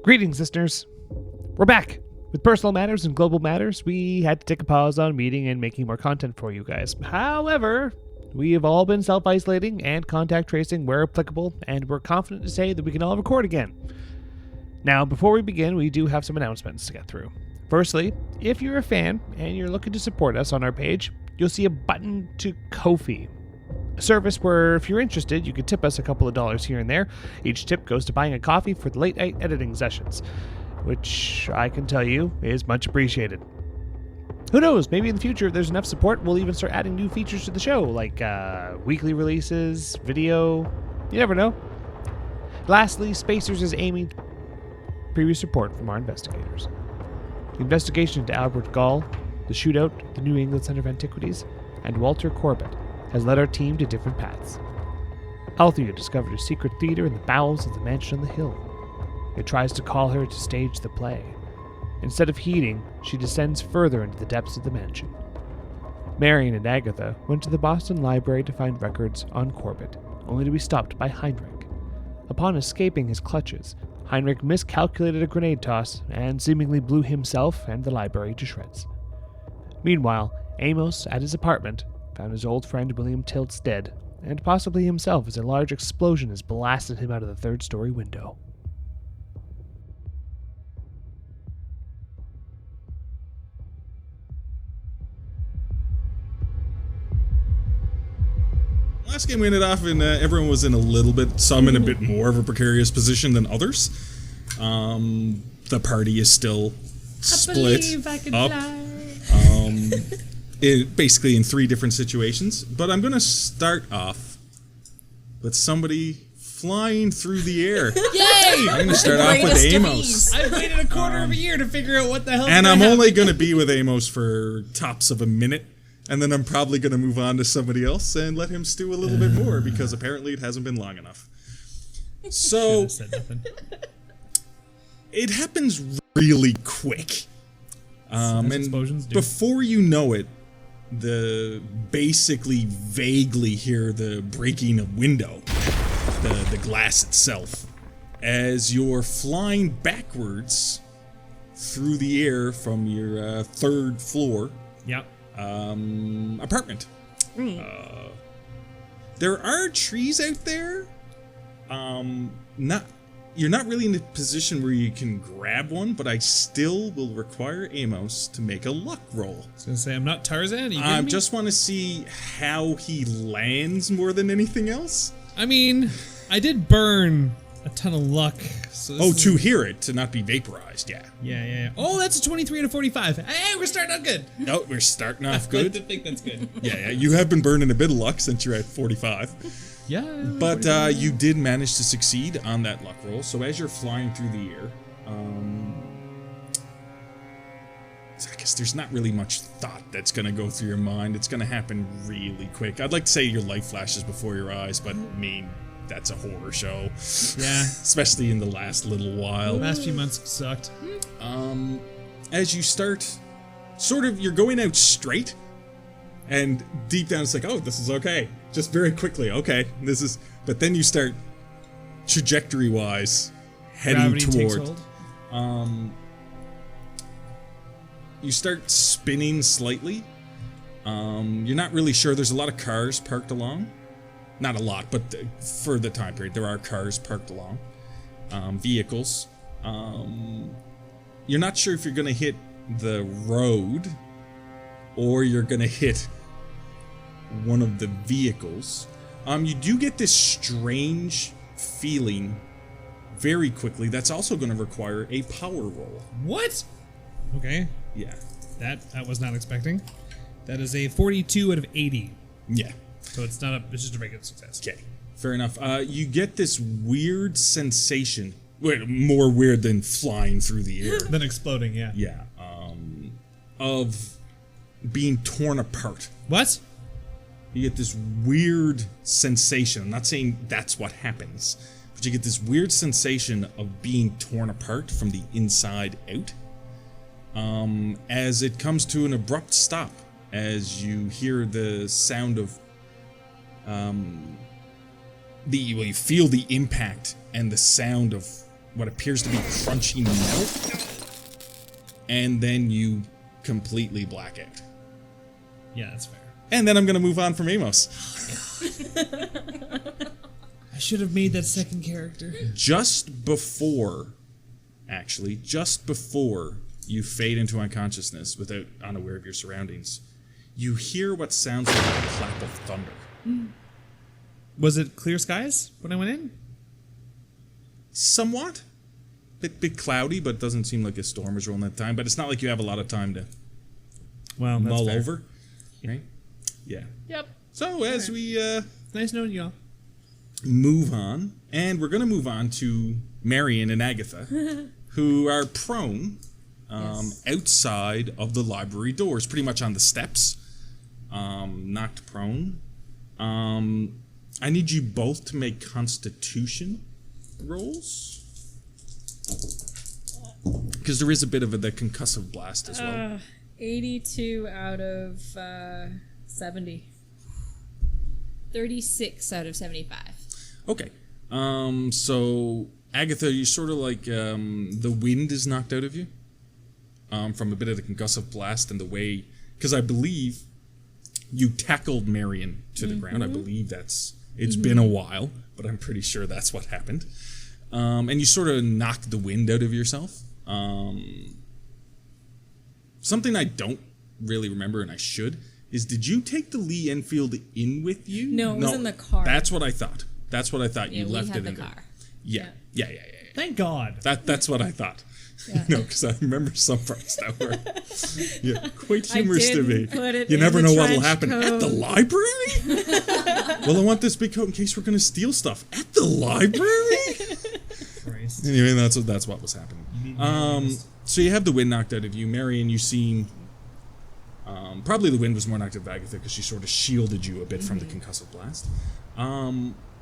Greetings, listeners. We're back. With personal matters and global matters, we had to take a pause on meeting and making more content for you guys. However, we have all been self-isolating and contact tracing where applicable, and we're confident to say that we can all record again. Now, before we begin, we do have some announcements to get through. Firstly, if you're a fan and you're looking to support us on our page, you'll see a button to Ko-fi. A service where, if you're interested, you could tip us a couple of dollars here and there. Each tip goes to buying a coffee for the late night editing sessions, which I can tell you is much appreciated. Who knows, maybe in the future if there's enough support, we'll even start adding new features to the show, like weekly releases, video, you never know. Lastly, Spacers is aiming previous report from our investigators. The investigation into Albert Gall, the shootout, the New England Center of Antiquities, and Walter Corbett has led our team to different paths. Althea discovered a secret theater in the bowels of the mansion on the hill. It tries to call her to stage the play. Instead of heeding, she descends further into the depths of the mansion. Marion and Agatha went to the Boston Library to find records on Corbett, only to be stopped by Heinrich. Upon escaping his clutches, Heinrich miscalculated a grenade toss and seemingly blew himself and the library to shreds. Meanwhile, Amos, at his apartment, found his old friend William Tilts dead, and possibly himself as a large explosion has blasted him out of the third-story window. Last game we ended off in everyone was in a little bit, some in a bit more of a precarious position than others. The party is still split up. Basically in three different situations. But I'm going to start off with somebody flying through the air. Yay! I'm going to start off with Amos. I've waited a quarter of a year to figure out what the hell. And I'm only going to be with Amos for tops of a minute. And then I'm probably going to move on to somebody else and let him stew a little bit more because apparently it hasn't been long enough. So, it happens really quick. And explosions do. Before you know it, basically vaguely hear the breaking of window, the glass itself, as you're flying backwards through the air from your third floor. Yep. Apartment. There are trees out there. You're not really in a position where you can grab one, but I still will require Amos to make a luck roll. I was gonna say I'm not Tarzan. I just want to see how he lands more than anything else. I mean, I did burn a ton of luck. So to hear it, to not be vaporized, yeah. Yeah. Oh, that's a 23 to 45. Hey, we're starting out good. No, we're starting off good. I think that's good. Yeah, you have been burning a bit of luck since you're at 45. Yeah. But you did manage to succeed on that luck roll, so as you're flying through the air, I guess there's not really much thought that's going to go through your mind. It's going to happen really quick. I'd like to say your life flashes before your eyes, but I mean, that's a horror show. Yeah. Especially in the last little while. The last few months sucked. As you start, you're going out straight, and deep down it's like, oh, this is okay. Just very quickly, okay, but then you start, trajectory-wise, heading Gravity toward. takes hold. You start spinning slightly. You're not really sure. There's a lot of cars parked along. Not a lot, but for the time period, there are cars parked along. Vehicles. You're not sure if you're going to hit the road or you're going to hit one of the vehicles. You do get this strange feeling very quickly that's also going to require a power roll. What? Okay. Yeah. That I was not expecting. That is a 42 out of 80. Yeah. So it's just a regular success. Okay, fair enough. You get this weird sensation, more weird than flying through the air. Than exploding, yeah. Yeah, of being torn apart. What? You get this weird sensation. I'm not saying that's what happens, but you get this weird sensation of being torn apart from the inside out. As it comes to an abrupt stop, as you hear the sound of you feel the impact and the sound of what appears to be crunchy melt, and then you completely black out. Yeah, that's fair. And then I'm going to move on from Amos. I should have made that second character. Just before you fade into unconsciousness without unaware of your surroundings, you hear what sounds like a clap of thunder. Was it clear skies when I went in? Somewhat. Bit cloudy, but it doesn't seem like a storm is rolling at the time. But it's not like you have a lot of time to Well, that's mull fair. over. Right? Yeah. Yep. So as we Nice knowing you all. move on, and we're going to move on to Marion and Agatha, who are prone outside of the library doors, pretty much on the steps, knocked prone. I need you both to make Constitution rolls, because there is a bit of the concussive blast as well. 82 out of 70. 36 out of 75. Okay. So Agatha, you sort of like the wind is knocked out of you from a bit of the concussive blast and the way, because I believe you tackled Marion to the ground. I believe it's been a while, but I'm pretty sure that's what happened. And you sort of knocked the wind out of yourself. Something I don't really remember, and I should, is did you take the Lee Enfield in with you? No, it was in the car. That's what I thought. Yeah, You we left had it the in there. car. Yeah. Thank God. That's what I thought. Yeah. No, because I remember some parts that were quite I humorous to me. didn't put it You in never the know what'll trench happen at the coat. library. Well, I want this big coat in case we're going to steal stuff at the library. Christ. Anyway, that's what was happening. So you have the wind knocked out of you, Marion. You seem probably the wind was more knocked out of Agatha because she sort of shielded you a bit from the concussive blast.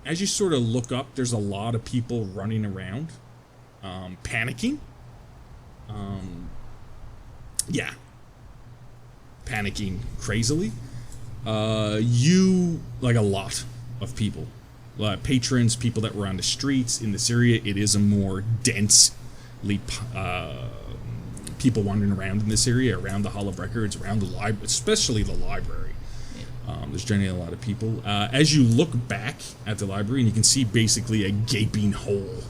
As you sort of look up, there's a lot of people running around, panicking. Panicking crazily. You, like a lot of people, patrons, people that were on the streets in this area. It is a more densely people wandering around in this area, around the Hall of Records, around the library, especially the library. There's generally a lot of people. As you look back at the library, and you can see basically a gaping hole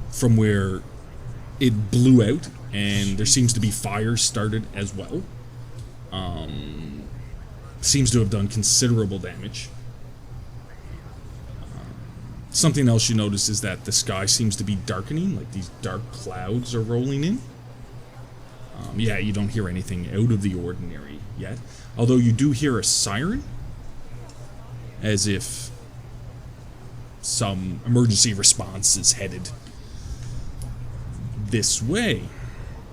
from where it blew out, and there seems to be fires started as well. Seems to have done considerable damage. Something else you notice is that the sky seems to be darkening, like these dark clouds are rolling in. You don't hear anything out of the ordinary yet, although you do hear a siren, as if some emergency response is headed this way.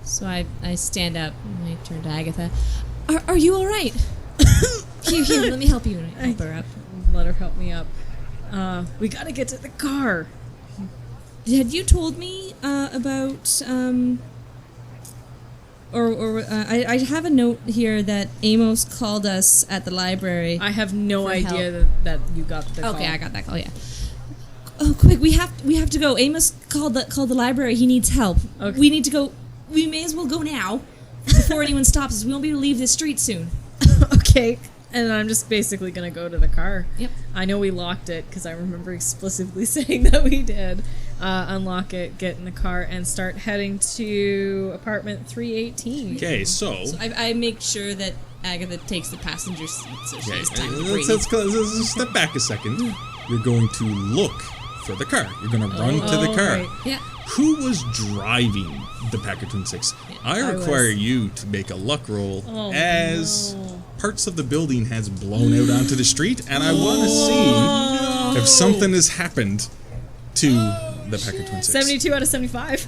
So I stand up and I turn to Agatha. Are you all right? Here, let me help you. And I help her up. Let her help me up. We gotta get to the car. Had you told me about I have a note here that Amos called us at the library. I have no For idea that you got the call. Okay, I got that call. Yeah. Oh, quick! We have to go. Amos called the library. He needs help. Okay. We need to go. We may as well go now before anyone stops us. We won't be able to leave this street soon. Okay. And I'm just basically gonna go to the car. Yep. I know we locked it because I remember explicitly saying that we did. Unlock it, get in the car, and start heading to apartment 318. Okay, so I make sure that Agatha takes the passenger seat so she has time to breathe. let's step back a second. You're going to look for the car. You're going to run to the car. right. Yeah. Who was driving the Packard Twin 6? I I require was. you to make a luck roll Oh, as no. parts of the building has blown out onto the street, and I want to see if something has happened to the Packard Twin 6. 72 out of 75.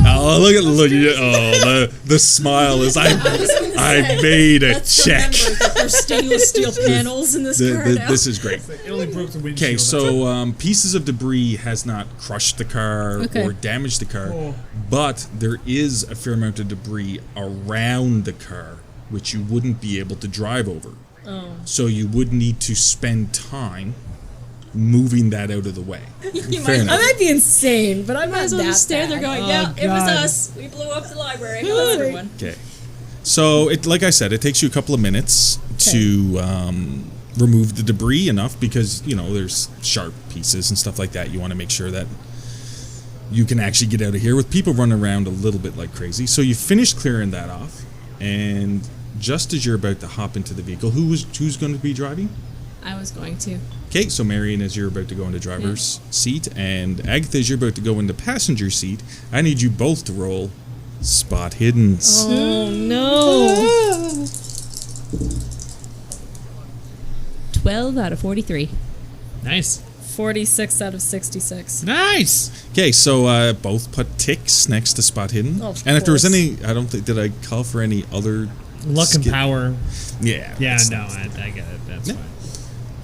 Oh, look at the smile is I made a check. There's stainless steel panels in this car now. This is great. It only broke the windshield. Okay, so pieces of debris has not crushed the car Okay. or damaged the car, Oh. but there is a fair amount of debris around the car which you wouldn't be able to drive over. Oh. So you would need to spend time moving that out of the way. Fair I enough. might be insane, but I'm Might not as well that just stand there bad. going, yeah, it was God. us. We blew up the library. Hello, everyone. Okay. So, like I said, it takes you a couple of minutes to remove the debris enough because, there's sharp pieces and stuff like that. You want to make sure that you can actually get out of here with people running around a little bit like crazy. So you finish clearing that off, and just as you're about to hop into the vehicle, who's going to be driving? I was going to. Okay, so Marion, as you're about to go into driver's seat, and Agatha, as you're about to go into passenger seat, I need you both to roll spot hiddens. Oh no! 12 out of 43. Nice. 46 out of 66. Nice. Okay, so both put ticks next to spot hidden. Oh, of and if there was course. any, I don't think, did I call for any other Luck and skill? power. Yeah. Yeah, that's- no, I get it. That's Yeah. fine.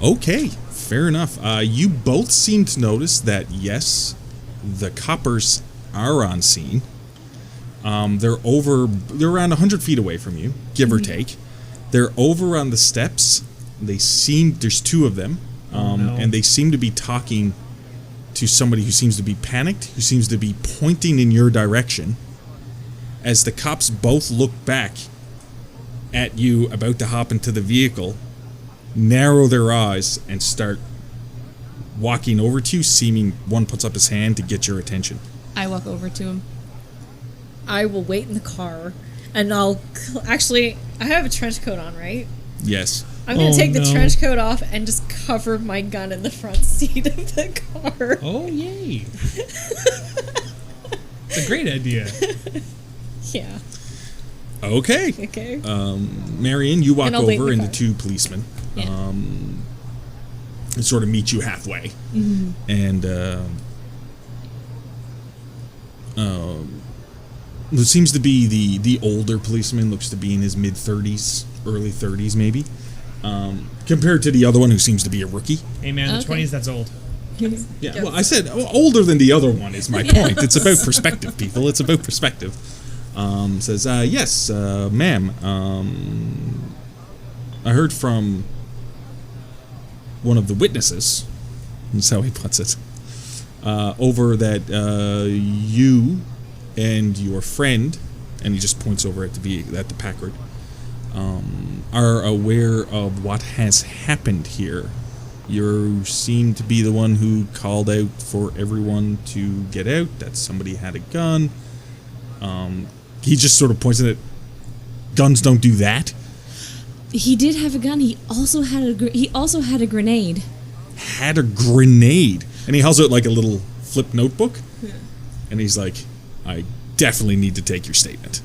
Okay, fair enough. You both seem to notice that, yes, the coppers are on scene. They're around 100 feet away from you, give or take. They're over on the steps. There's two of them, Oh, no. and they seem to be talking to somebody who seems to be panicked, who seems to be pointing in your direction. As the cops both look back at you about to hop into the vehicle, narrow their eyes, and start walking over to you, seeming one puts up his hand to get your attention. I walk over to him. I will wait in the car, and actually, I have a trench coat on, right? Yes. I'm gonna Oh, take the no. trench coat off and just cover my gun in the front seat of the car. Oh, yay. It's a great idea. Yeah. Okay. Okay. Marion, you walk And I'll wait in over, the and the car. two policemen Yeah. and sort of meet you halfway. Mm-hmm. And it seems to be the older policeman, looks to be in his mid-30s, early 30s maybe, compared to the other one who seems to be a rookie. Hey, man, the Okay. 20s, that's old. Yeah, well, I said older than the other one is my point. It's about perspective, people. It's about perspective. Says, yes, ma'am. I heard from one of the witnesses, that's how he puts it, over that you and your friend, and he just points over at the Packard, are aware of what has happened here. You seem to be the one who called out for everyone to get out, that somebody had a gun. He just sort of points at it. Guns don't do that. He did have a gun. He also had a grenade. Had a grenade. And he hauls out like a little flip notebook. And he's like, I definitely need to take your statement.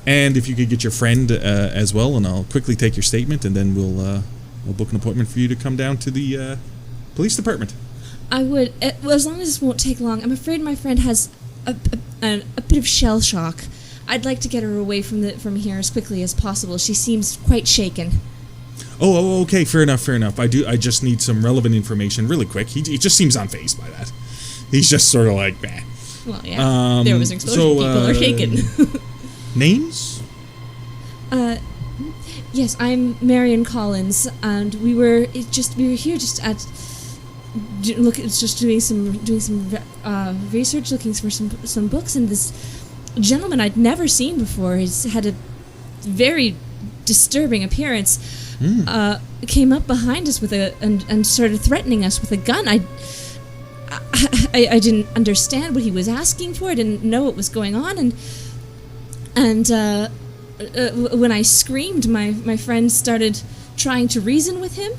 And if you could get your friend as well, and I'll quickly take your statement, and then we'll book an appointment for you to come down to the police department. I would, well, as long as this won't take long. I'm afraid my friend has a bit of shell shock. I'd like to get her away from here as quickly as possible. She seems quite shaken. Oh, okay, fair enough. I just need some relevant information really quick. He just seems unfazed by that. He's just sort of like, bah. Well, yeah. There was an explosion. so, People are shaken. Names? Yes, I'm Marion Collins, and we were here just at doing some research, looking for some books, and this gentleman I'd never seen before, he's had a very disturbing appearance, came up behind us and started threatening us with a gun. I didn't understand what he was asking for. I didn't know what was going on, and when I screamed, my friend started trying to reason with him,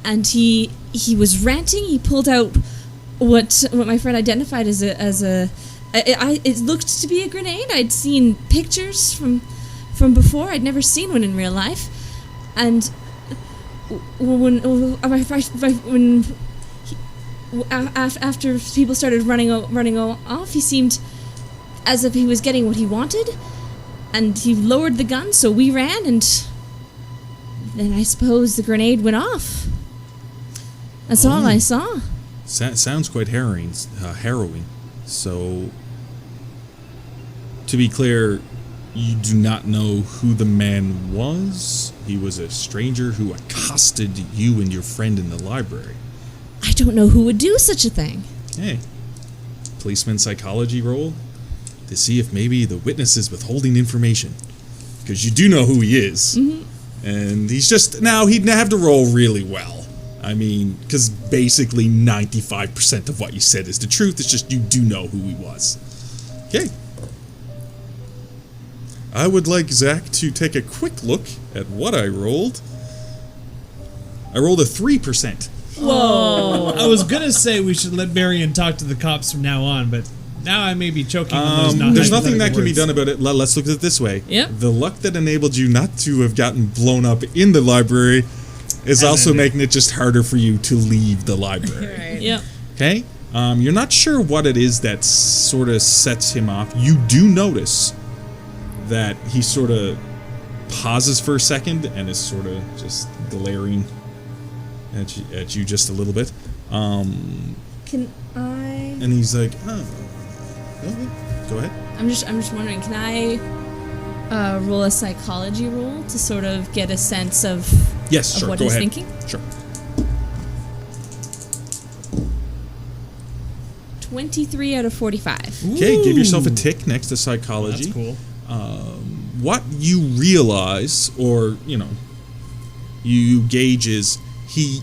and he was ranting. He pulled out what my friend identified as it looked to be a grenade. I'd seen pictures from before. I'd never seen one in real life, and after people started running off, he seemed as if he was getting what he wanted, and he lowered the gun, so we ran, and then I suppose the grenade went off. That's all I saw. Sounds quite harrowing. So, to be clear, you do not know who the man was. He was a stranger who accosted you and your friend in the library. I don't know who would do such a thing. Hey, policeman psychology roll to see if maybe the witness is withholding information. Because you do know who he is. And he's just... Now, he'd have to roll really well. I mean, because basically 95% of what you said is the truth. It's just you do know who he was. Okay. I would like Zach to take a quick look at what I rolled. I rolled a 3%. Whoa! I was gonna say we should let Marion talk to the cops from now on, but now I may be choking on those There's nothing that can be words. done about it. Let's look at it this way. Yep. The luck that enabled you not to have gotten blown up in the library is also ended. making it just harder for you to leave the library. Right. Yep. Okay? You're not sure what it is that sort of sets him off. You do notice that he sort of pauses for a second and is sort of just glaring at you just a little bit. Can I? And he's like, oh, go ahead. I'm just wondering. Can I roll a psychology roll to sort of get a sense of Yes, sure. what Go he's ahead. thinking? Sure. 23 out of 45. Okay, give yourself a tick next to psychology. That's cool. What you realize, or you gauge is you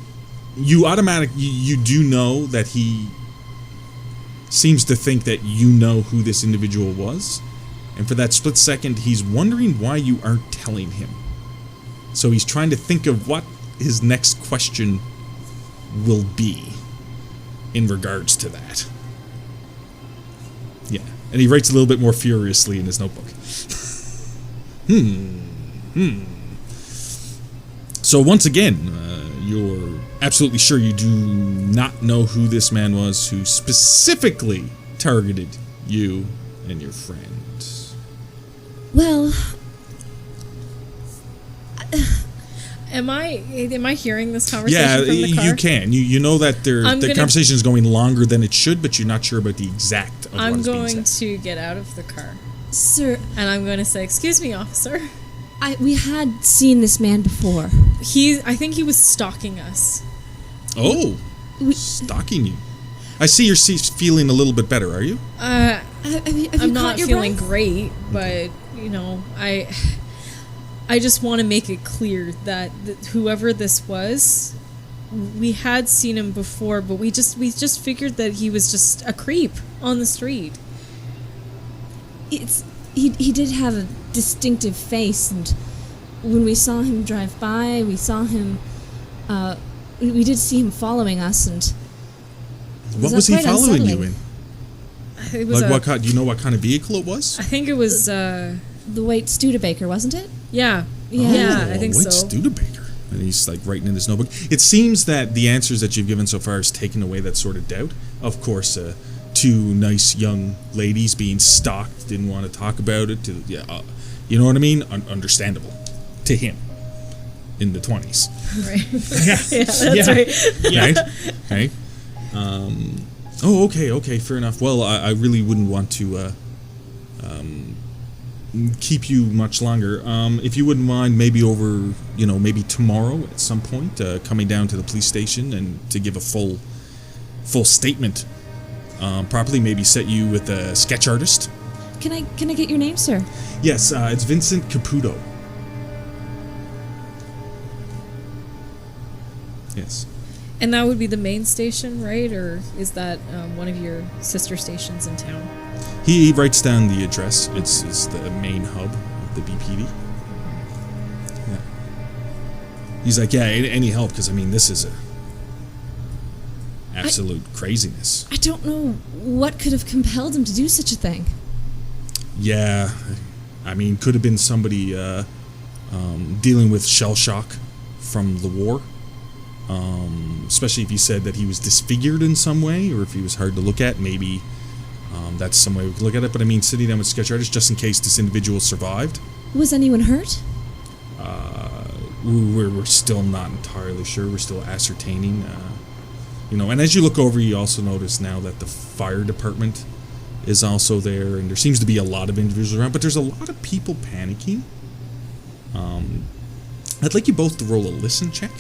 do know that he seems to think that you know who this individual was, and for that split second, he's wondering why you aren't telling him. So he's trying to think of what his next question will be in regards to that. Yeah, and he writes a little bit more furiously in his notebook. So once again, you're absolutely sure you do not know who this man was who specifically targeted you and your friend. Well, Am I hearing this conversation Yeah, from the car? you can. You know that the gonna- conversation is going longer than it should, but you're not sure about the exact of what I'm is being going said. to get out of the car. sir, And I'm going to say, "Excuse me, officer." we had seen this man before. I think he was stalking us. Oh, We- stalking you. I see you're feeling a little bit better, are you? Have you I'm caught not your feeling breath? great, but I just want to make it clear that whoever this was, we had seen him before, but we just figured that he was just a creep on the street. He did have a distinctive face, and when we saw him drive by, we saw him. We did see him following us, and What was he quite following you unsettling. in? It was Like what kind? Do you know what kind of vehicle it was? I think it was. the white Studebaker, wasn't it? Yeah. Yeah. Yeah, I think White so. Studebaker. And he's like writing in his notebook. It seems that the answers that you've given so far has taken away that sort of doubt. Of course, two nice young ladies being stalked, didn't want to talk about it. You know what I mean? Understandable to him in the 20s. Right. Yeah. That's right. Yeah. Right? Okay, fair enough. Well, I really wouldn't want to keep you much longer. If you wouldn't mind, maybe over, maybe tomorrow at some point, coming down to the police station and to give a full statement properly, maybe set you with a sketch artist. Can I get your name, sir? Yes, it's Vincent Caputo. Yes. And that would be the main station, right? Or is that one of your sister stations in town? He writes down the address. It's the main hub of the BPD. Yeah. He's like, yeah, any help? Because, this is a absolute craziness. I don't know what could have compelled him to do such a thing. Yeah. Could have been somebody dealing with shell shock from the war. Especially if he said that he was disfigured in some way, or if he was hard to look at, maybe that's some way we could look at it. But sitting down with sketch artists just in case this individual survived. Was anyone hurt? We're still not entirely sure. We're still ascertaining. And as you look over, you also notice now that the fire department is also there, and there seems to be a lot of individuals around, but there's a lot of people panicking. I'd like you both to roll a listen check.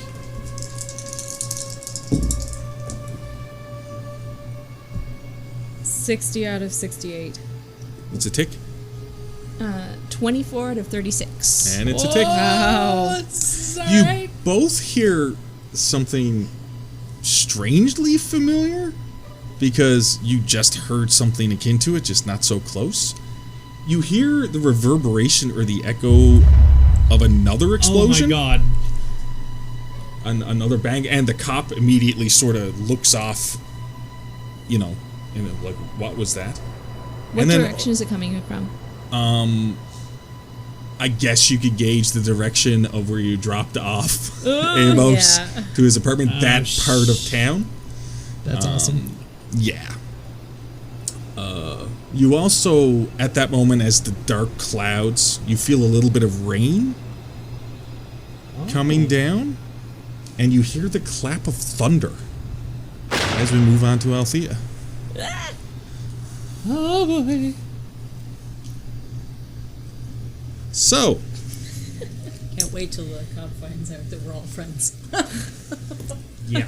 60 out of 68. It's a tick, 24 out of 36. and it's a tick. Oh, it's all You right. both hear something strangely familiar because you just heard something akin to it, just not so close. You hear the reverberation or the echo of another explosion. Oh my god. Another bang, and the cop immediately sort of looks off, and like, what was that? What and then, direction is it coming from? I guess you could gauge the direction of where you dropped off Amos yeah. to his apartment, that part of town. That's awesome. Yeah. You also, at that moment, as the dark clouds, you feel a little bit of rain coming down, and you hear the clap of thunder as we move on to Althea. Oh boy. So, Can't wait till the cop finds out that we're all friends. Yeah.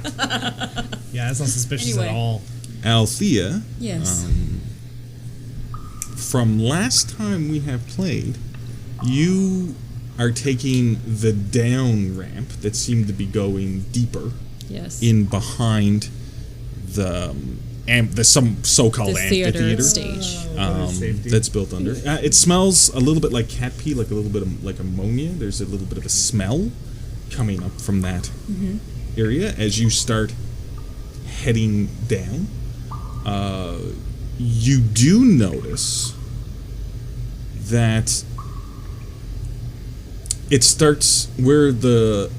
Yeah, that's not suspicious Anyway. at all. Althea, Yes. from last time we have played, you are taking the down ramp that seemed to be going deeper Yes. in behind the some so-called The theater amphitheater stage. that's built under. It smells a little bit like cat pee, like a little bit of like ammonia. There's a little bit of a smell coming up from that area as you start heading down. You do notice that it starts where the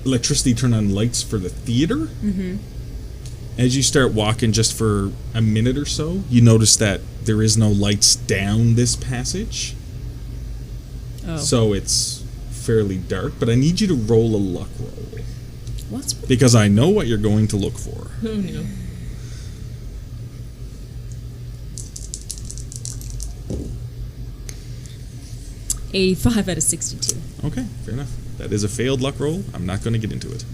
electricity turned on lights for the theater. As you start walking just for a minute or so, you notice that there is no lights down this passage. Oh. So it's fairly dark, but I need you to roll a luck roll. What's with Because I know what you're going to look for. Oh no. $85 out of 62? Okay, fair enough. That is a failed luck roll. I'm not going to get into it.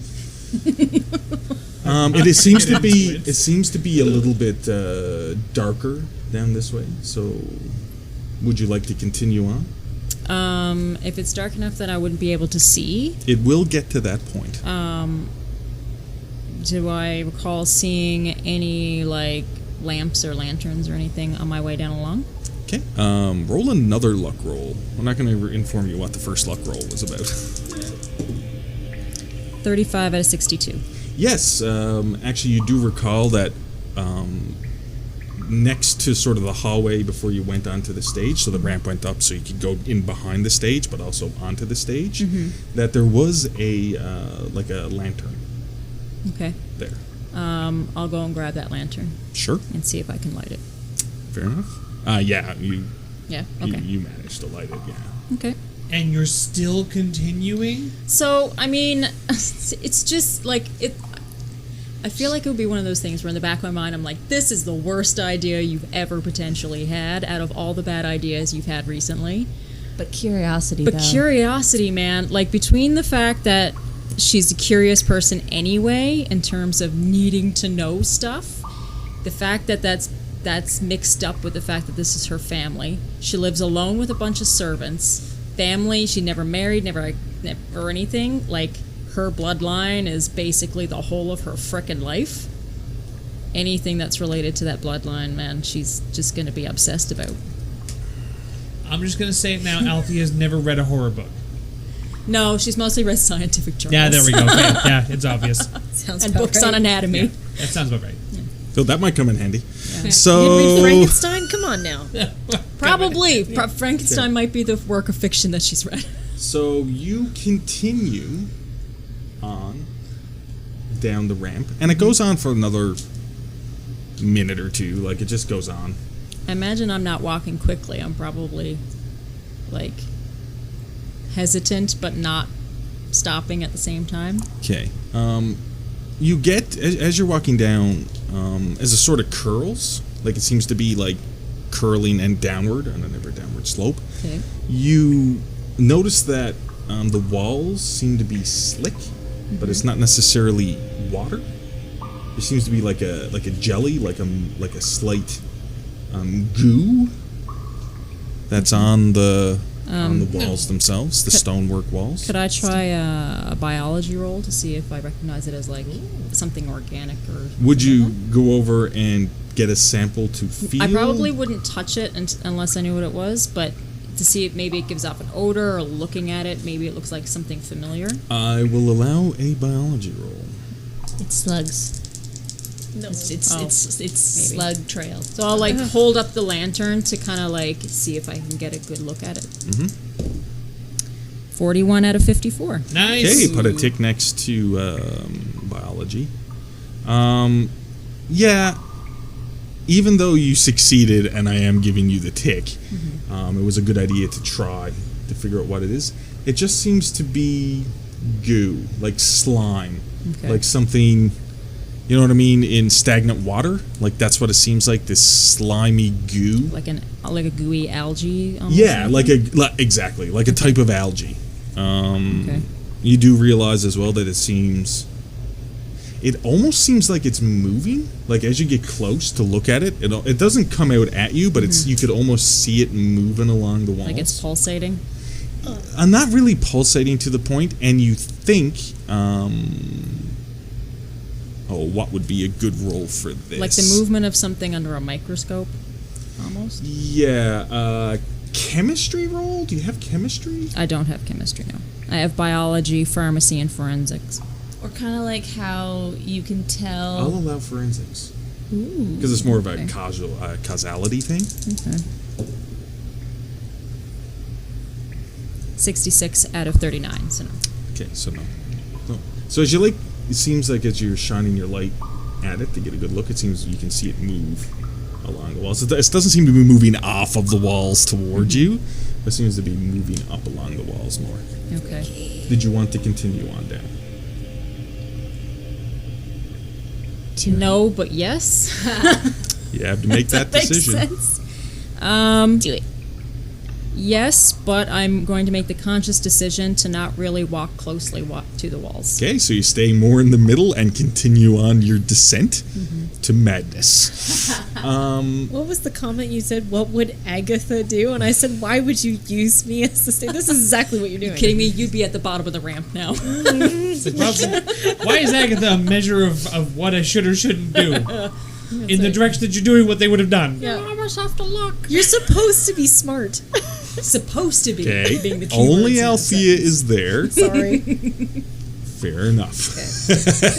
It seems to be a little bit darker down this way. So, would you like to continue on? If it's dark enough that I wouldn't be able to see, It will get to that point. do I recall seeing any, like, lamps or lanterns or anything on my way down along? Okay. Roll another luck roll. I'm not going to inform you what the first luck roll was about. 35 out of 62. Yes. Actually, you do recall that next to sort of the hallway before you went onto the stage, so the ramp went up so you could go in behind the stage, but also onto the stage, that there was a like a lantern Okay. there. I'll go and grab that lantern Sure. and see if I can light it. Fair enough. Yeah, you Yeah, okay. you managed to light it. Yeah. Okay. And you're still continuing? So, I mean, it's just like it. I feel like it would be one of those things where, in the back of my mind, I'm like, "This is the worst idea you've ever potentially had out of all the bad ideas you've had recently." But curiosity, But though. curiosity, man, like between the fact that she's a curious person anyway, in terms of needing to know stuff, the fact that that's mixed up with the fact that this is her family. She lives alone with a bunch of servants. Family, she never married, never or anything. Like, her bloodline is basically the whole of her frickin' life. Anything that's related to that bloodline, man, she's just going to be obsessed about. I'm just gonna say it now. Althea's never read a horror book. No, she's mostly read scientific journals. Yeah, there we go. Okay. Yeah, it's obvious. Sounds And about books right. on anatomy. Yeah, that sounds about right. So that might come in handy. Yeah. So You didn't read Frankenstein? Come on now. Probably. Frankenstein might be the work of fiction that she's read. So you continue on down the ramp, and it goes on for another minute or two. Like, it just goes on. I imagine I'm not walking quickly. I'm probably, like, hesitant, but not stopping at the same time. Okay. You get, as you're walking down, as it sort of curls, like it seems to be like curling and downward on an ever downward slope. Okay. You notice that the walls seem to be slick, but it's not necessarily water. There seems to be like a jelly, like a slight goo that's on the walls themselves, the stonework walls. Could I try a biology roll to see if I recognize it as like something organic or? Would you go over and get a sample to feel? I probably wouldn't touch it unless I knew what it was, but to see if maybe it gives off an odor, or looking at it, maybe it looks like something familiar. I will allow a biology roll. It's slugs. No. It's slug trail. So I'll like hold up the lantern to kind of like see if I can get a good look at it. Mm-hmm. 41 out of 54. Nice. Okay, put a tick next to biology. Yeah, even though you succeeded and I am giving you the tick, it was a good idea to try to figure out what it is. It just seems to be goo, like slime, Okay. like something, you know what I mean, in stagnant water. Like that's what it seems like, this slimy goo. Like a gooey algae. Almost Yeah, exactly, like a type of algae. Okay. You do realize as well that it almost seems like it's moving. Like as you get close to look at it, it doesn't come out at you, but you could almost see it moving along the walls. Like it's pulsating. Not really pulsating to the point, and you think, what would be a good role for this? Like the movement of something under a microscope, almost. Yeah, chemistry roll? Do you have chemistry? I don't have chemistry, no. I have biology, pharmacy, and forensics. Or kind of like how you can tell. I'll allow forensics. Ooh. Because it's more of a Okay. causality thing. Okay. 66 out of 39, so no. Okay, so no. So as you it seems like as you're shining your light at it to get a good look, it seems you can see it move along the walls. It doesn't seem to be moving off of the walls towards you. It seems to be moving up along the walls more. Okay. Did you want to continue on down? No, but yes. You have to make that Makes decision. sense. Do it. Yes, but I'm going to make the conscious decision to not really walk closely to the walls. Okay, so you stay more in the middle and continue on your descent to madness. What was the comment you said? What would Agatha do? And I said, why would you use me as the state? This is exactly what you're doing. Kidding me? You'd be at the bottom of the ramp now. Why is Agatha a measure of what I should or shouldn't do in the direction that you're doing what they would have done? Yeah. I almost have to look. You're supposed to be smart. Supposed to be. Okay, Being the key only words in the Althea is there. Sorry. Fair enough.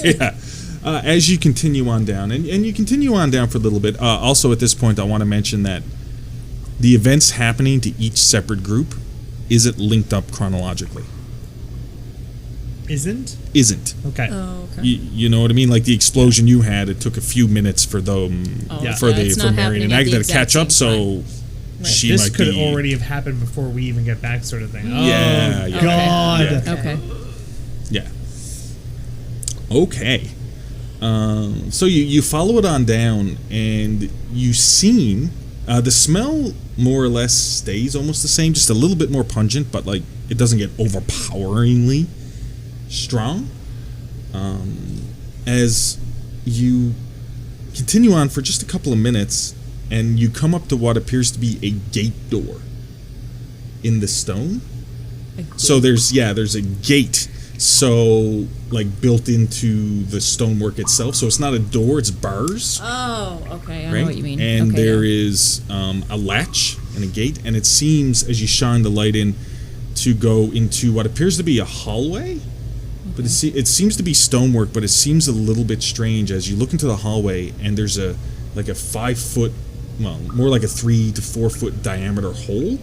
Yeah. As you continue on down, and you continue on down for a little bit, also at this point I want to mention that the events happening to each separate group isn't linked up chronologically. Isn't? Okay. Oh, okay. You know what I mean? Like the explosion you had, it took a few minutes for them, Yeah. for It's not Marion and happening at the Agatha to exact catch up, same so she This might could be... already have happened before we even get back, sort of thing. Oh, Yeah, yeah. God. Yeah. Okay. Yeah. Okay. So you follow it on down, and you seen the smell more or less stays almost the same, just a little bit more pungent, but like it doesn't get overpoweringly strong. As you continue on for just a couple of minutes, and you come up to what appears to be a gate door in the stone. So there's a gate, so like built into the stonework itself. So it's not a door; it's bars. Oh, okay. I Right? know what you mean. And okay, there yeah. is a latch and a gate, and it seems as you shine the light in to go into what appears to be a hallway. But it seems to be stonework, but it seems a little bit strange as you look into the hallway, and there's a 5 foot, well, more like a 3 to 4 foot diameter hole,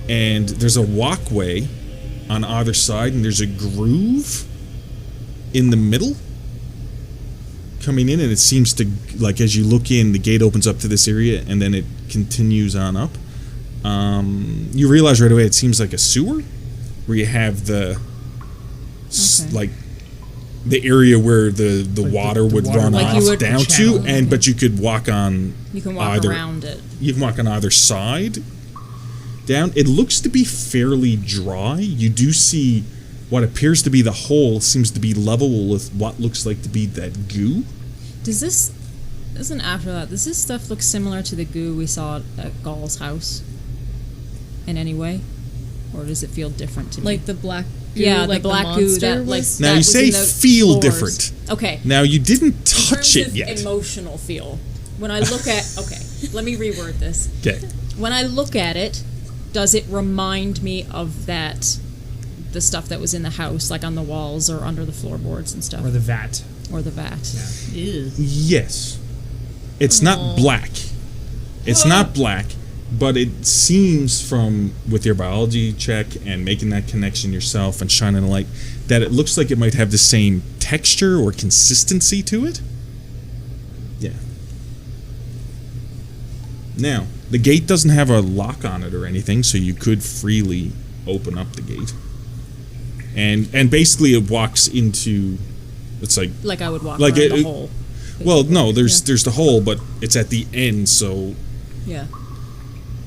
and there's a walkway on either side, and there's a groove in the middle coming in, and it seems to, like, as you look in, the gate opens up to this area, and then it continues on up. You realize right away it seems like a sewer, where you have the like the area where the water would water run Like you off would- down channel. to, and but you could walk on. You can walk around it. You can walk on either side down. It looks to be fairly dry. You do see what appears to be the hole seems to be level with what looks like to be that goo. Does this Isn't after that? Does this stuff look similar to the goo we saw at Gaul's house? In any way, or does it feel different to me? Like the black goo, yeah, like the black goo monster that like. was? Now that you was say in the feel floors. different. Okay. Now you didn't In touch terms it of yet. emotional feel. When I look at let me reword this. Okay. When I look at it, does it remind me of the stuff that was in the house, like on the walls or under the floorboards and stuff, Or the vat. or the vat? Yes. It's not black. It's not black, but it seems from with your biology check and making that connection yourself and shining a light that it looks like it might have the same texture or consistency to it. Yeah. Now, the gate doesn't have a lock on it or anything, so you could freely open up the gate. And basically it walks into, it's like I would walk Like around it- the hole. well, no, there's the hole, but it's at the end, so Yeah.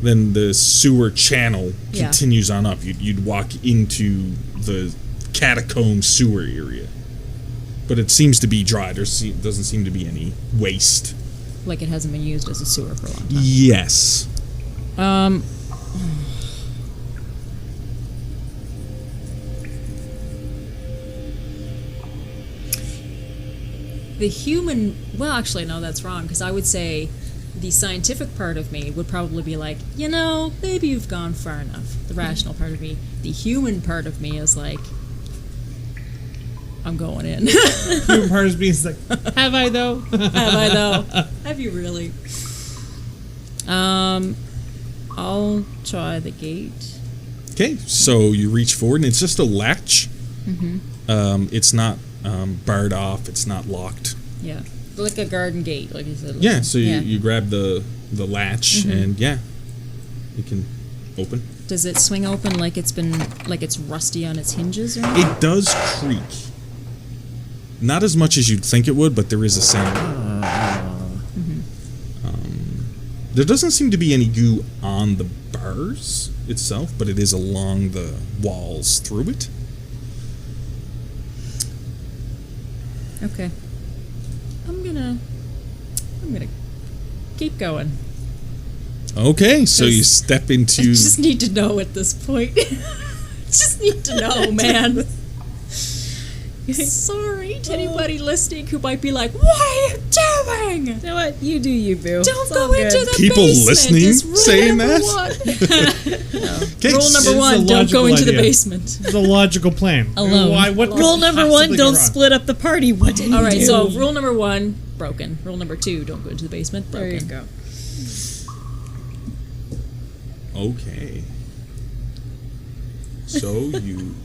then the sewer channel Yeah. continues on up. You'd walk into the catacomb sewer area, but it seems to be dry. There doesn't seem to be any waste. Like it hasn't been used as a sewer for a long time. Yes. The human, well, actually, no, that's wrong, because I would say the scientific part of me would probably be like, maybe you've gone far enough. The rational part of me. The human part of me is like, I'm going in. Human part of me is like, have I though? Have I, though? Have you really? I'll try the gate. Okay, so you reach forward, and it's just a latch. It's not barred off. It's not locked. Yeah. Like a garden gate, like you said. Yeah, so Yeah. you grab the latch, and yeah, you can open. Does it swing open like it's rusty on its hinges or anything? It does creak. Not as much as you'd think it would, but there is a sound. There doesn't seem to be any goo on the bars itself, but it is along the walls through it. Okay. I'm gonna keep going. Okay, so you Just- step I into. just need to know at this point. Just need to know, man. Sorry to anybody listening who might be like, "What are you doing? You know what? You do you, boo. Don't It's all go into good. the People basement." listening is rule saying number that? one. Okay, Rule so- number It's a one: don't go logical into the idea. basement. It's a logical plan. Alone. What could Rule number one: possibly go don't wrong? split up the party. What did All you right, do? so rule number one, broken. Rule number two, don't go into the basement. Broken. There you go. Okay. So you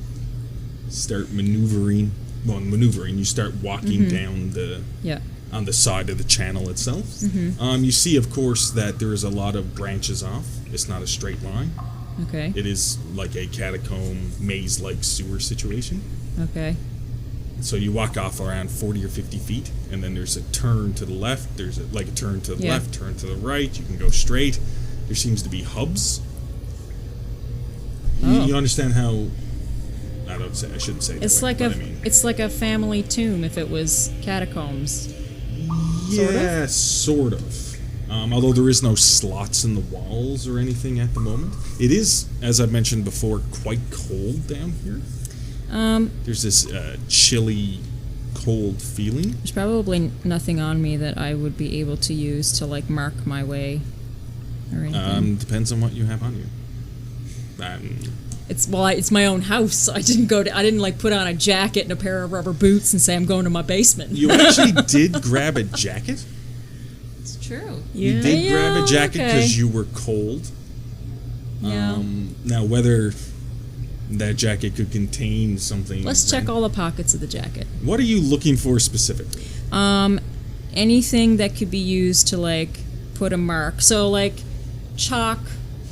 start maneuvering. Well, you start walking down the Yeah. on the side of the channel itself. You see, of course, that there is a lot of branches off. It's not a straight line. Okay. It is like a catacomb maze-like sewer situation. Okay. So you walk off around 40 or 50 feet, and then there's a turn to the left. There's a turn to the Yeah. left, turn to the right. You can go straight. There seems to be hubs. You understand how? I shouldn't say. It's that way, like but I mean, it's like a family tomb if it was catacombs. yeah, sort of. Although there is no slots in the walls or anything at the moment. It is, as I mentioned before, quite cold down here. There's this chilly, cold feeling. There's probably nothing on me that I would be able to use to like mark my way or anything. Depends on what you have on you. It's my own house. So I didn't like put on a jacket and a pair of rubber boots and say I'm going to my basement. You actually did grab a jacket. It's true. You did grab a jacket okay. because you were cold. Yeah. Now, whether that jacket could contain something. Let's check all the pockets of the jacket. What are you looking for specifically? Anything that could be used to like put a mark. So like chalk,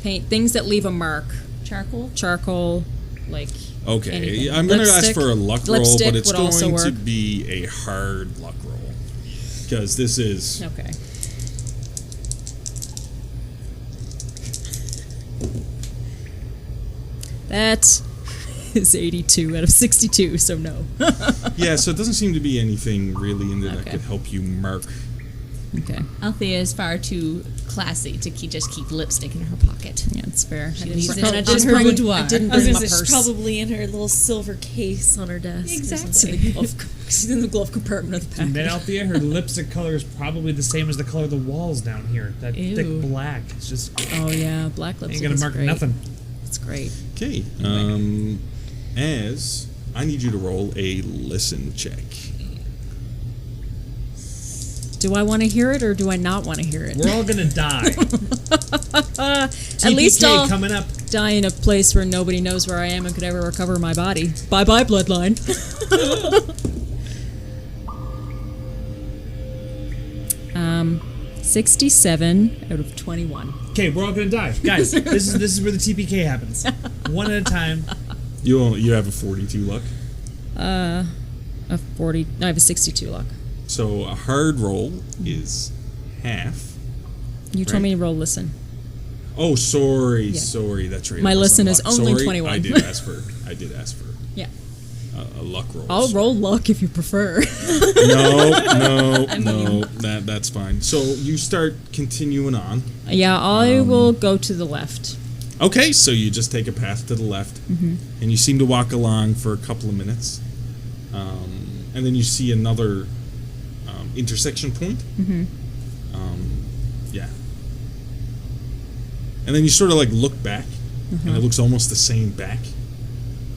paint, things that leave a mark. Charcoal, like. Okay, anything. I'm going to ask Lipstick. for a luck roll, Lipstick but it's would also going to work. be a hard luck roll. Because this is. Okay. That is 82 out of 62, so no. Yeah, so it doesn't seem to be anything really in there that Okay. could help you mark Okay. Althea is far too classy to just keep lipstick in her pocket. Yeah, it's fair. She I leaves didn't, it I on didn't her bring, boudoir. I didn't I was bring gonna my say she's purse. probably in her little silver case on her desk. or Exactly. It's in the glove, she's in the glove compartment of the And then package. Althea, her lipstick color is probably the same as the color of the walls down here. That Ew. thick black. It's just Oh yeah, black ain't lipstick gonna is mark great. nothing. It's great. Okay. As I need you to roll a listen check. Do I want to hear it or do I not want to hear it? We're all gonna die. At least TPK I'll coming up. die in a place where nobody knows where I am and could ever recover my body. Bye bye, bloodline. 67 out of 21. Okay, we're all gonna die, guys. This is where the TPK happens. One at a time. You have a 42 luck. A 40. I have a 62 luck. So a hard roll is half. You told me to roll listen. Oh, sorry, Yeah. sorry. That's right. My it wasn't listen is luck. only Sorry, 21. I did ask for Yeah. a luck roll. I'll so- roll luck if you prefer. No. That's fine. So you start continuing on. Yeah, I will go to the left. Okay, so you just take a path to the left, and you seem to walk along for a couple of minutes, and then you see another intersection point. Yeah. And then you sort of like look back, and it looks almost the same back,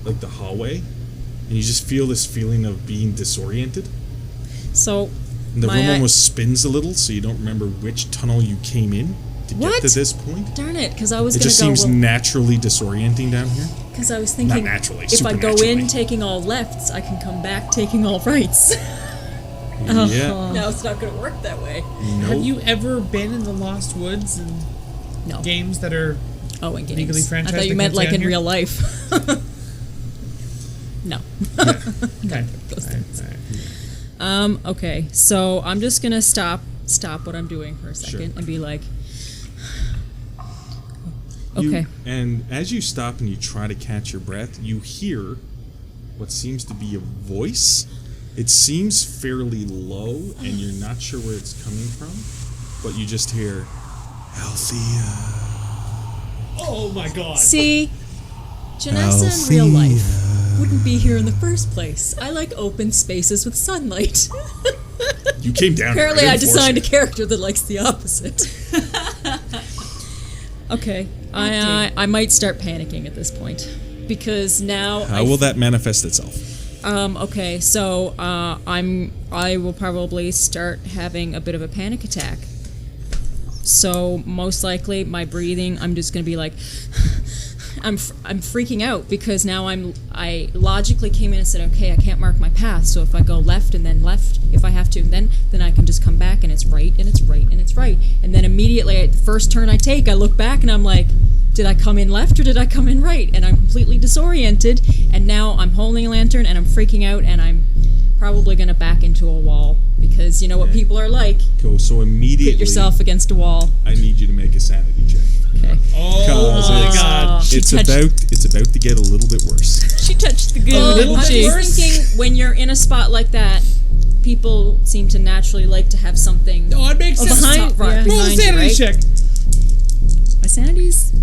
like the hallway, and you just feel this feeling of being disoriented. So, And the My room eye- almost spins a little, so you don't remember which tunnel you came in to What? get to this point. darn it, because I was It going just to go. seems naturally disorienting down here. Because I was thinking, Not naturally, if I go supernaturally. in taking all lefts, I can come back taking all rights. Yeah. No, it's not going to work that way. Nope. Have you ever been in the Lost Woods and No. games that are Oh, and games. legally I franchised thought you that meant comes like down in here? real life. No. okay? Those All right. Okay, so I'm just gonna stop what I'm doing for a second Sure. and be like, You- okay. And as you stop and you try to catch your breath, you hear what seems to be a voice. It seems fairly low, and you're not sure where it's coming from, but you just hear, Althea. Oh my god. See, Janessa in real life wouldn't be here in the first place. I like open spaces with sunlight. You came down here. Apparently, I didn't force designed a you. character that likes the opposite. Okay, I might start panicking at this point because now How will that manifest itself? Okay, so I will probably start having a bit of a panic attack. So most likely my breathing, I'm just gonna be like, I'm freaking out because now I logically came in and said, okay, I can't mark my path, so if I go left and then left, if I have to, then I can just come back and it's right and it's right and it's right, and then immediately at the first turn I take, I look back and I'm like, did I come in left or did I come in right? And I'm completely disoriented, and now I'm holding a lantern and I'm freaking out, and I'm probably gonna back into a wall because you know what people are like. Go. So immediately, Put yourself against a wall. I need you to make a sanity check. Okay. Oh my it's- god. It's about to get a little bit worse. She touched the good. little I'm bit just worse. thinking when you're in a spot like that, people seem to naturally like to have something Oh, it makes sense. behind, yeah. Roll a behind you, sanity right? check. My sanity's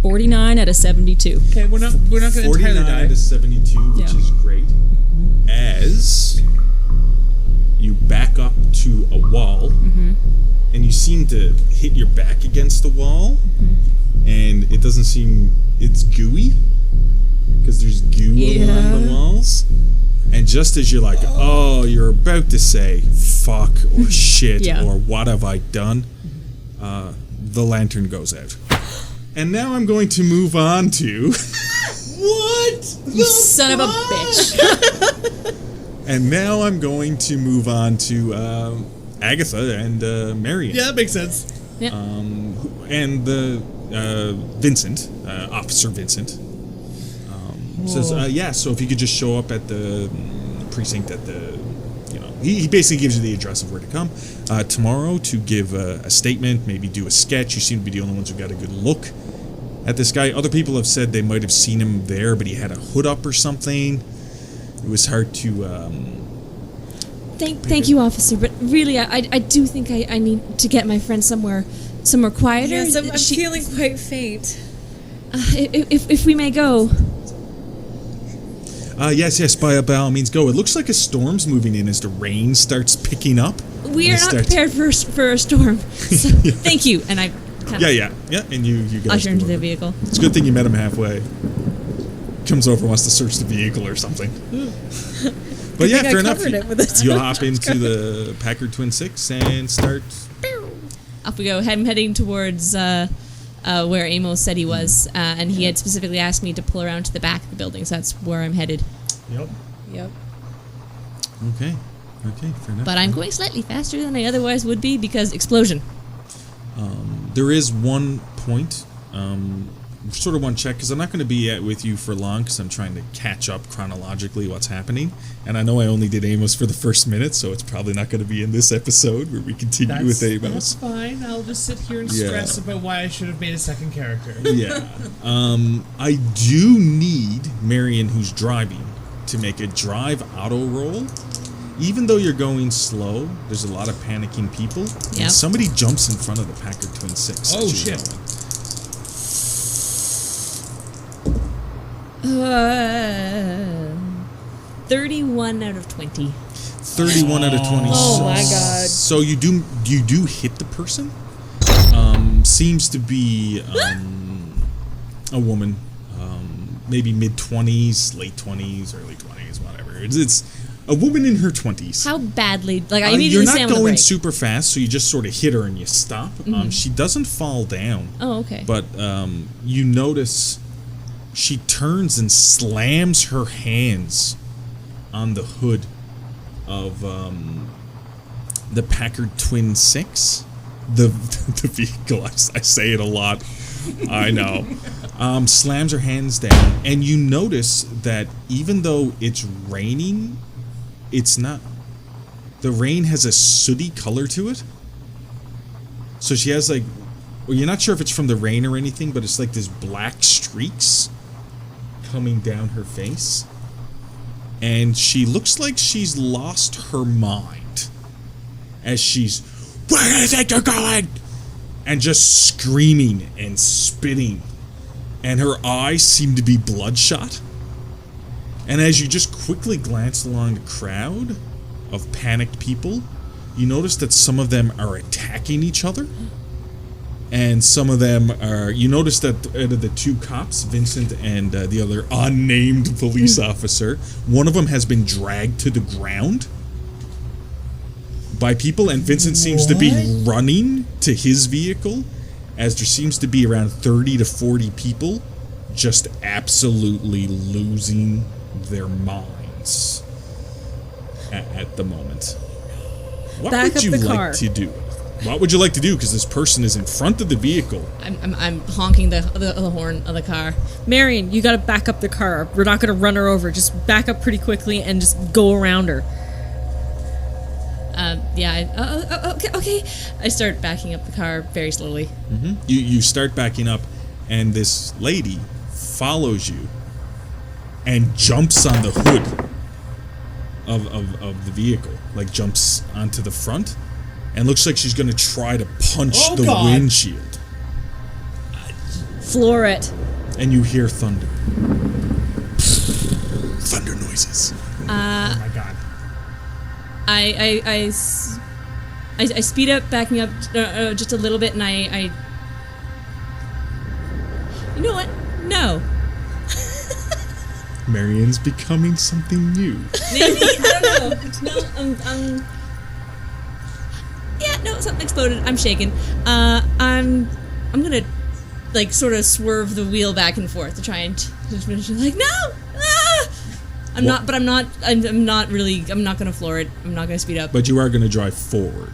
49 out of 72. Okay, we're not gonna entirely 49 die. to 72, which Yeah. is great. As you back up to a wall, and you seem to hit your back against the wall, and it doesn't seem, it's gooey, because there's goo along the walls. And just as you're like, oh, you're about to say fuck or shit Yeah. or what have I done, the lantern goes out. And now I'm going to move on to... What? You son of a bitch. And now I'm going to move on to Agatha and Marion. Yeah, that makes sense. And the Vincent, Officer Vincent. Says, yeah, so if you could just show up at the precinct at the, he basically gives you the address of where to come tomorrow to give a statement, maybe do a sketch. You seem to be the only ones who got a good look at this guy. Other people have said they might have seen him there, but he had a hood up or something. It was hard to Thank you, officer. But really, I do think I need to get my friend somewhere quieter. Yes, I'm feeling quite faint. If we may go. Yes, by all means go. It looks like a storm's moving in as the rain starts picking up. We are not prepared for a storm. So, thank you. And I kind of Yeah. And you guys usher into go the over. vehicle. It's a good thing you met him halfway. Comes over, wants to search the vehicle or something. But yeah, thing I fair enough. covered it with a You hop into the Packard Twin Six and start. Off we go. I'm heading towards where Amos said he was, and he had specifically asked me to pull around to the back of the building, so that's where I'm headed. Yep. Okay, fair enough. But I'm going slightly faster than I otherwise would be because explosion. There is one point, sort of one check, because I'm not going to be with you for long, because I'm trying to catch up chronologically what's happening. And I know I only did Amos for the first minute, so it's probably not going to be in this episode where we continue with Amos. That's fine. I'll just sit here and Yeah. stress about why I should have made a second character. Yeah. I do need Marion, who's driving, to make a drive auto roll. Even though you're going slow, there's a lot of panicking people. Yep. And somebody jumps in front of the Packard Twin Six. Oh, as you're shit. going. 31 out of 20. 31 out of 20. Oh my god. So you do hit the person. Seems to be a woman, maybe mid-20s, late 20s, early 20s, whatever. It's a woman in her 20s. How badly? Like, I You're immediately not slammed on the going brake. super fast, so you just sort of hit her and you stop. She doesn't fall down, Oh, okay. but you notice she turns and slams her hands on the hood of the Packard Twin Six, the vehicle. I say it a lot. I know. Slams her hands down, and you notice that even though it's raining, it's not. The rain has a sooty color to it. So she has like, well, you're not sure if it's from the rain or anything, but it's like this black streaks coming down her face. And she looks like she's lost her mind as she's, where do you think you're going? And just screaming and spitting. And her eyes seem to be bloodshot. And as you just quickly glance along the crowd of panicked people, you notice that some of them are attacking each other. And some of them are, you notice that out of the two cops, Vincent and the other unnamed police officer, one of them has been dragged to the ground by people, and Vincent seems to be running to his vehicle, as there seems to be around 30 to 40 people just absolutely losing their minds at the moment. What Back would up you the like car. to do? What would you like to do? Because this person is in front of the vehicle. I'm honking the horn of the car. Marion, you gotta back up the car. We're not gonna run her over. Just back up pretty quickly and just go around her. Okay. I start backing up the car very slowly. You start backing up, and this lady follows you and jumps on the hood of the vehicle. Like, jumps onto the front and looks like she's going to try to punch Oh, the God. windshield. Floor it. And you hear thunder. Thunder noises. Oh my god. I speed up, backing up just a little bit, and I you know what? No. Marion's becoming something new. Maybe, I don't know. No, yeah, no, something exploded. I'm shaking. I'm gonna like sort of swerve the wheel back and forth to try and just like no. Ah! I'm not gonna floor it. I'm not gonna speed up. But you are going to drive forward.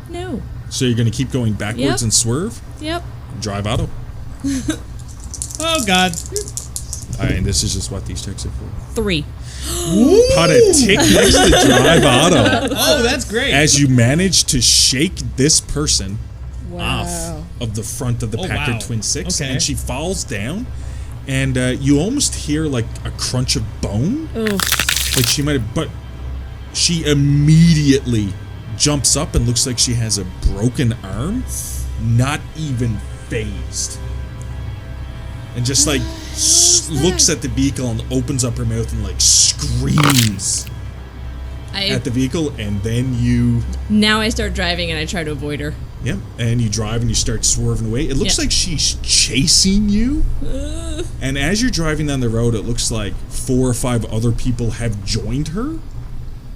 No. So you're going to keep going backwards Yep. and swerve? Yep. Drive auto. Oh god. Alright, and this is just what these checks are for. 3. Put a tick next to drive auto. Oh, that's great. As you manage to shake this person Wow. off of the front of the Oh, Packard wow. Twin Six, Okay. and she falls down, and you almost hear like a crunch of bone Like she might have, but she immediately jumps up and looks like she has a broken arm, not even phased. And just like looks at the vehicle and opens up her mouth and like screams at the vehicle, and then you... Now I start driving and I try to avoid her. Yeah, and you drive and you start swerving away. It looks like she's chasing you. And as you're driving down the road, it looks like 4 or 5 other people have joined her.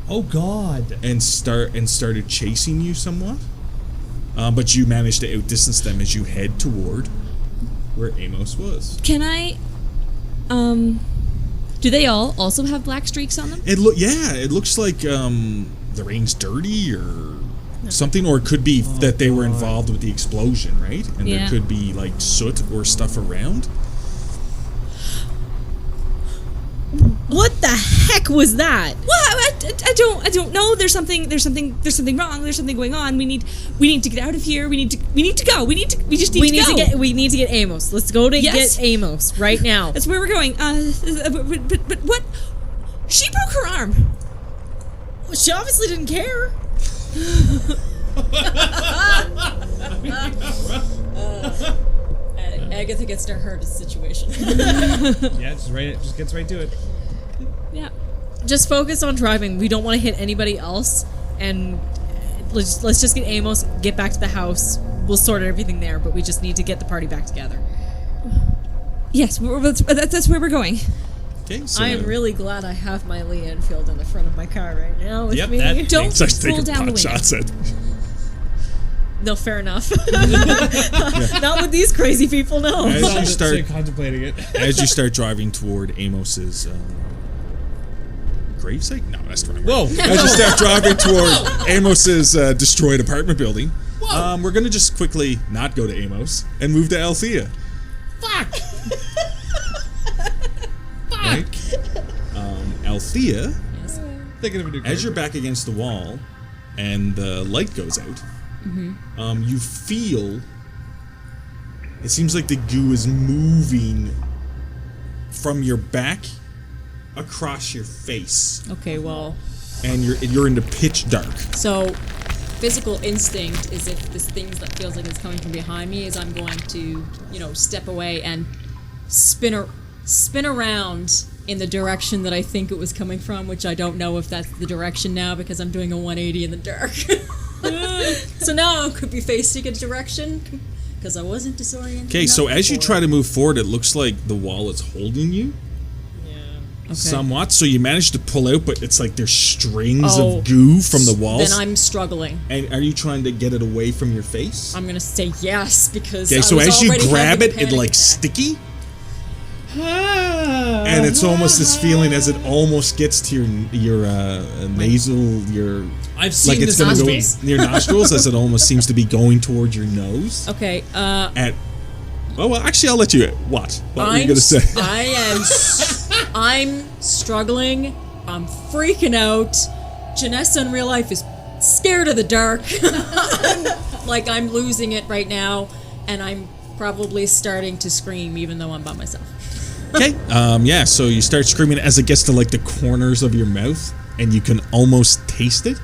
Oh God! And started chasing you somewhat. But you managed to outdistance them as you head toward where Amos was. Can I... Do they all also have black streaks on them? It looks like the rain's dirty or something, or it could be that they were involved with the explosion, right? And there could be like soot or stuff around. What the heck was that? Well, I don't know. There's something wrong. There's something going on. We need to get out of here. We need to go. We just need to go. We need to get Amos. Let's go to get Amos right now. That's where we're going. But what? She broke her arm. Well, she obviously didn't care. Agatha gets to her situation. Yeah, just gets right to it. Yeah. Just focus on driving. We don't want to hit anybody else, and let's just get Amos, get back to the house. We'll sort everything there, but we just need to get the party back together. Yes, that's where we're going. Okay, so I am really glad I have my Lee Enfield in the front of my car right now with me. Don't Such roll taking down the pot window. shots at. No, fair enough. Not with these crazy people, no. As you start contemplating it. as you start driving toward Amos's gravesite? No, that's the wrong word. Whoa! As you start driving toward Amos's destroyed apartment building, we're gonna just quickly not go to Amos and move to Althea. Fuck! Right? Althea, Thinking of a new as you're back against the wall and the light goes out, you feel it seems like the goo is moving from your back across your face, Okay, well, and you're in the pitch dark. so physical instinct is if this thing that feels like it's coming from behind me is I'm going to, step away and spin around in the direction that I think it was coming from, which I don't know if that's the direction now because I'm doing a 180 in the dark. So now I could be facing a direction because I wasn't disoriented. Okay, so enough as you before. try to move forward, it looks like the wall is holding you somewhat. So you manage to pull out, but it's like there's strings of goo from the walls. Then I'm struggling. And are you trying to get it away from your face? I'm gonna say yes because Okay, I so was as you already grab having it, a it like panic attack. sticky. And it's almost this feeling as it almost gets to your nasal, your I've seen like it's this gonna movie. go near nostrils as it almost seems to be going towards your nose. Okay, Well, actually, I'll let you. What were you gonna say? I'm struggling. I'm freaking out. Janessa in real life is scared of the dark. I'm losing it right now, and I'm probably starting to scream even though I'm by myself. Okay. Yeah. So you start screaming as it gets to like the corners of your mouth, and you can almost taste it.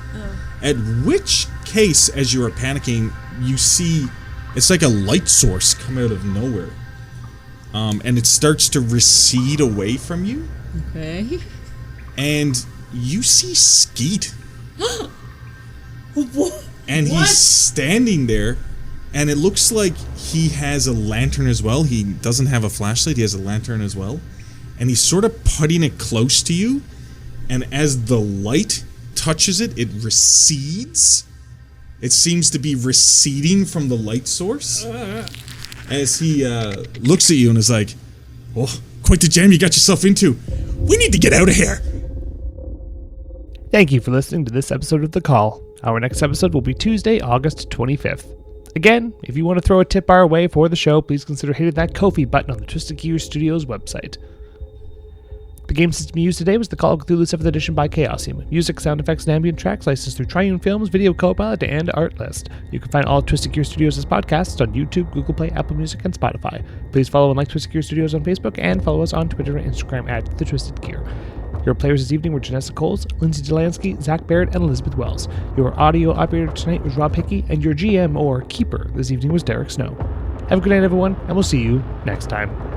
At which case, as you are panicking, you see it's like a light source come out of nowhere, and it starts to recede away from you, Okay. and you see Skeet, What? and he's standing there, and it looks like he has a lantern as well. He doesn't have a flashlight; he has a lantern as well, and he's sort of putting it close to you, and as the light touches it, it recedes. It seems to be receding from the light source as he looks at you and is like, "Oh, quite the jam you got yourself into. We need to get out of here." Thank you for listening to this episode of The Call. Our next episode will be Tuesday, August 25th. Again, if you want to throw a tip our way for the show, please consider hitting that Ko-fi button on the Twisted Gear Studios website. The game system used today was the Call of Cthulhu 7th edition by Chaosium. Music, sound effects, and ambient tracks licensed through Triune Films, Video Copilot, and Artlist. You can find all of Twisted Gear Studios' podcasts on YouTube, Google Play, Apple Music, and Spotify. Please follow and like Twisted Gear Studios on Facebook, and follow us on Twitter and Instagram at The Twisted Gear. Your players this evening were Janessa Coles, Lindsay Delansky, Zach Barrett, and Elizabeth Wells. Your audio operator tonight was Rob Hickey, and your GM, or Keeper, this evening was Derek Snow. Have a good night, everyone, and we'll see you next time.